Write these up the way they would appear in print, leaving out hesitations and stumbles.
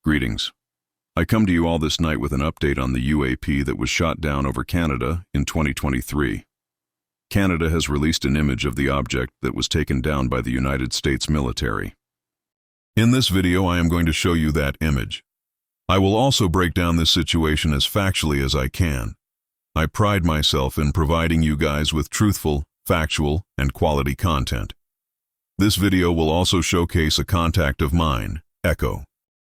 Greetings. I come to you all this night with an update on the UAP that was shot down over Canada in 2023. Canada has released an image of the object that was taken down by the United States military. In this video, I am going to show you that image. I will also break down this situation as factually as I can. I pride myself in providing you guys with truthful, factual, and quality content. This video will also showcase a contact of mine, Echo.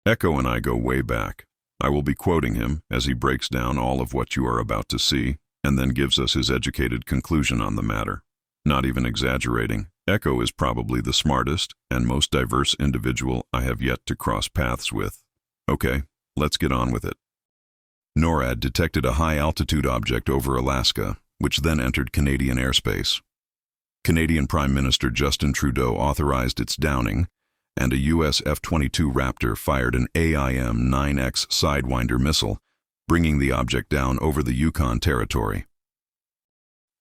Echo and I go way back. I will be quoting him as he breaks down all of what you are about to see, and then gives us his educated conclusion on the matter. Not even exaggerating, Echo is probably the smartest and most diverse individual I have yet to cross paths with. Okay, let's get on with it. NORAD detected a high-altitude object over Alaska, which then entered Canadian airspace. Canadian Prime Minister Justin Trudeau authorized its downing, and a US F-22 Raptor fired an AIM-9X Sidewinder missile, bringing the object down over the Yukon Territory.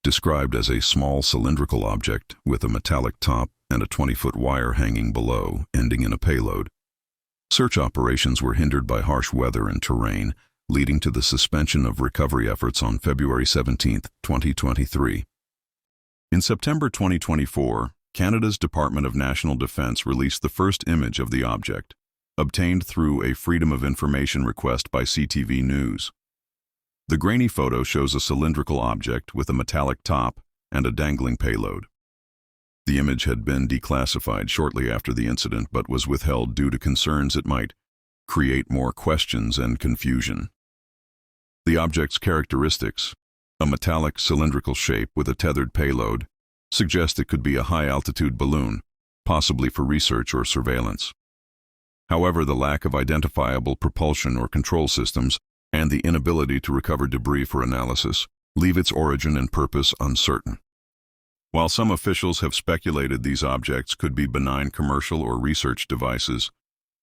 Described as a small cylindrical object with a metallic top and a 20-foot wire hanging below, ending in a payload. Search operations were hindered by harsh weather and terrain, leading to the suspension of recovery efforts on February 17, 2023. In September 2024, Canada's Department of National Defence released the first image of the object, obtained through a Freedom of Information request by CTV News. The grainy photo shows a cylindrical object with a metallic top and a dangling payload. The image had been declassified shortly after the incident but was withheld due to concerns it might create more questions and confusion. The object's characteristics, a metallic cylindrical shape with a tethered payload, suggest it could be a high-altitude balloon, possibly for research or surveillance. However, the lack of identifiable propulsion or control systems and the inability to recover debris for analysis leave its origin and purpose uncertain. While some officials have speculated these objects could be benign commercial or research devices,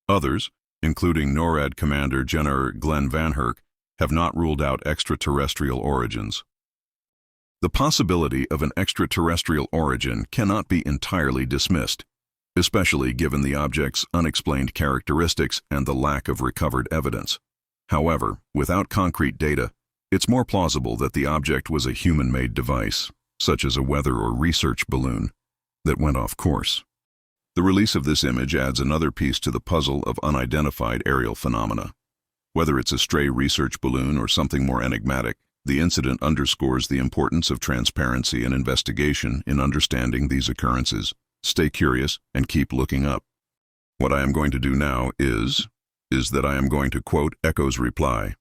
others, including NORAD Commander General Glenn Van Herk, have not ruled out extraterrestrial origins. The possibility of an extraterrestrial origin cannot be entirely dismissed, especially given the object's unexplained characteristics and the lack of recovered evidence. However, without concrete data, it's more plausible that the object was a human-made device, such as a weather or research balloon, that went off course. The release of this image adds another piece to the puzzle of unidentified aerial phenomena. Whether it's a stray research balloon or something more enigmatic, the incident underscores the importance of transparency and investigation in understanding these occurrences. Stay curious and keep looking up. What I am going to do now is that I am going to quote Echo's reply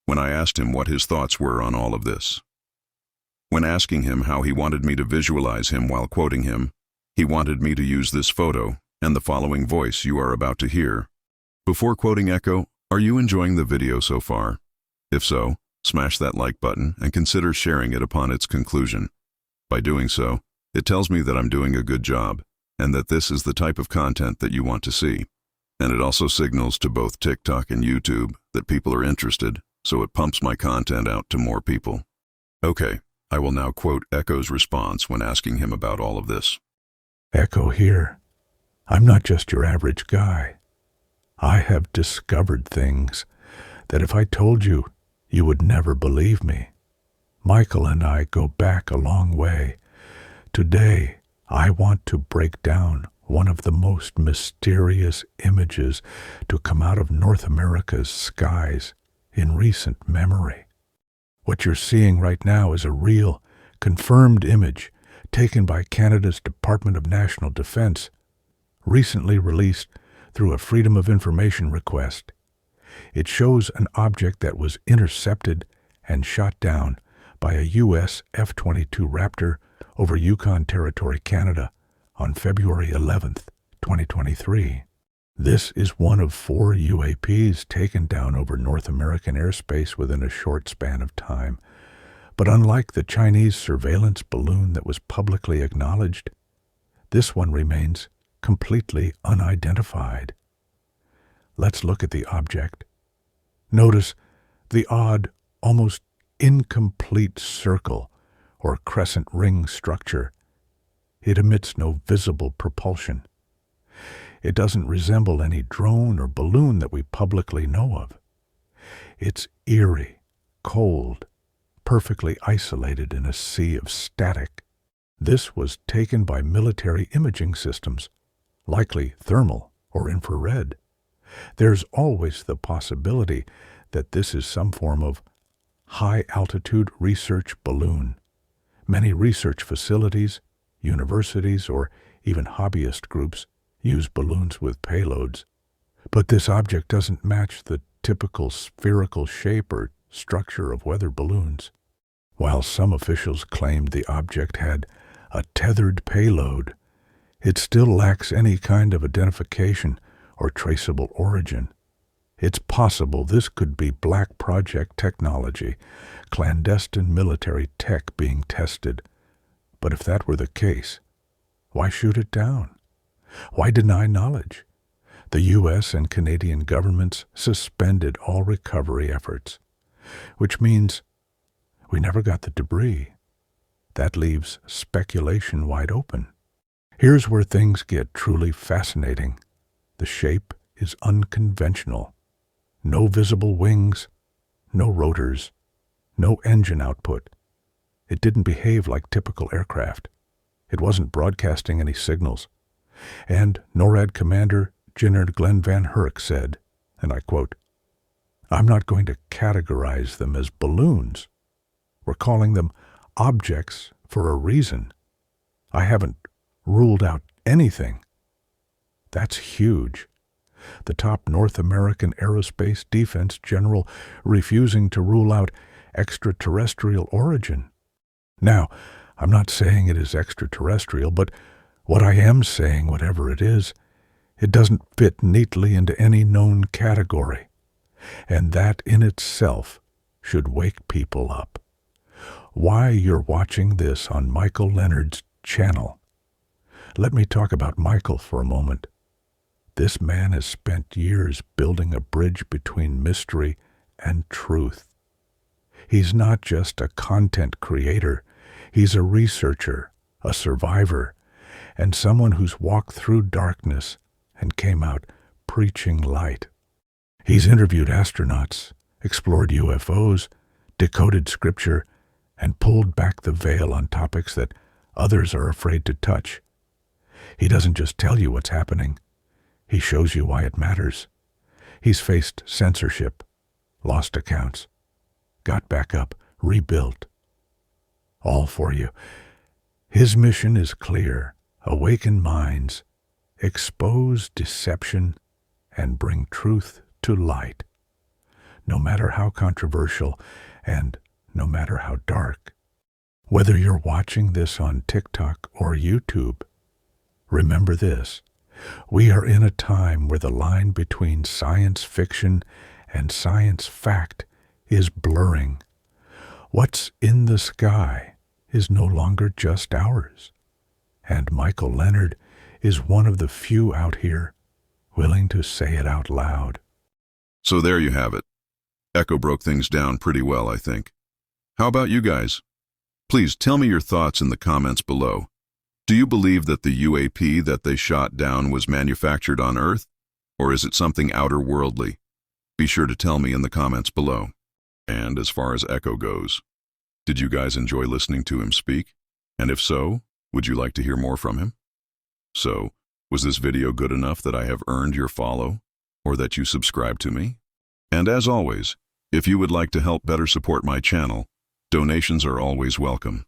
when I asked him what his thoughts were on all of this. When asking him how he wanted me to visualize him while quoting him, he wanted me to use this photo and the following voice you are about to hear. Before quoting Echo, are you enjoying the video so far? If so, smash that like button and consider sharing it upon its conclusion. By doing so, it tells me that I'm doing a good job and that this is the type of content that you want to see. And it also signals to both TikTok and YouTube that people are interested, so it pumps my content out to more people. Okay, I will now quote Echo's response when asking him about all of this. Echo here. I'm not just your average guy. I have discovered things that if I told you, you would never believe me. Michael and I go back a long way. Today, I want to break down one of the most mysterious images to come out of North America's skies in recent memory. What you're seeing right now is a real, confirmed image taken by Canada's Department of National Defence, recently released through a Freedom of Information request. It shows an object that was intercepted and shot down by a US F-22 Raptor over Yukon Territory, Canada, on February 11th, 2023. This is one of 4 UAPs taken down over North American airspace within a short span of time. But unlike the Chinese surveillance balloon that was publicly acknowledged, this one remains completely unidentified. Let's look at the object. Notice the odd, almost incomplete circle or crescent ring structure. It emits no visible propulsion. It doesn't resemble any drone or balloon that we publicly know of. It's eerie, cold, perfectly isolated in a sea of static. This was taken by military imaging systems, likely thermal or infrared. There's always the possibility that this is some form of high-altitude research balloon. Many research facilities, universities, or even hobbyist groups use balloons with payloads. But this object doesn't match the typical spherical shape or structure of weather balloons. While some officials claimed the object had a tethered payload, it still lacks any kind of identification or traceable origin. It's possible this could be black project technology, clandestine military tech being tested. But if that were the case, why shoot it down? Why deny knowledge? The U.S. and Canadian governments suspended all recovery efforts, which means we never got the debris. That leaves speculation wide open. Here's where things get truly fascinating. The shape is unconventional. No visible wings, no rotors, no engine output. It didn't behave like typical aircraft. It wasn't broadcasting any signals. And NORAD Commander Leonard Glenn Van Herk said, and I quote, "I'm not going to categorize them as balloons. We're calling them objects for a reason. I haven't ruled out anything." That's huge. The top North American aerospace defense general refusing to rule out extraterrestrial origin. Now, I'm not saying it is extraterrestrial, but what I am saying, whatever it is, it doesn't fit neatly into any known category. And that in itself should wake people up. Why you're watching this on Michael Leonard's channel. Let me talk about Michael for a moment. This man has spent years building a bridge between mystery and truth. He's not just a content creator. He's a researcher, a survivor, and someone who's walked through darkness and came out preaching light. He's interviewed astronauts, explored UFOs, decoded scripture, and pulled back the veil on topics that others are afraid to touch. He doesn't just tell you what's happening. He shows you why it matters. He's faced censorship, lost accounts, got back up, rebuilt. All for you. His mission is clear: awaken minds, expose deception, and bring truth to light. No matter how controversial and no matter how dark. Whether you're watching this on TikTok or YouTube, remember this: we are in a time where the line between science fiction and science fact is blurring. What's in the sky is no longer just ours. And Michael Leonard is one of the few out here willing to say it out loud. So there you have it. Echo broke things down pretty well, I think. How about you guys? Please tell me your thoughts in the comments below. Do you believe that the UAP that they shot down was manufactured on Earth, or is it something outer worldly? Be sure to tell me in the comments below. And as far as Echo goes, did you guys enjoy listening to him speak? And if so, would you like to hear more from him? So, was this video good enough that I have earned your follow, or that you subscribe to me? And as always, if you would like to help better support my channel, donations are always welcome.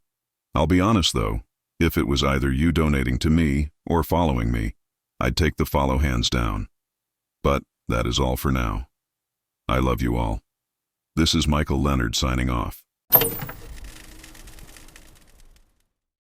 I'll be honest though, if it was either you donating to me or following me, I'd take the follow hands down. But that is all for now. I love you all. This is Michael Leonard signing off.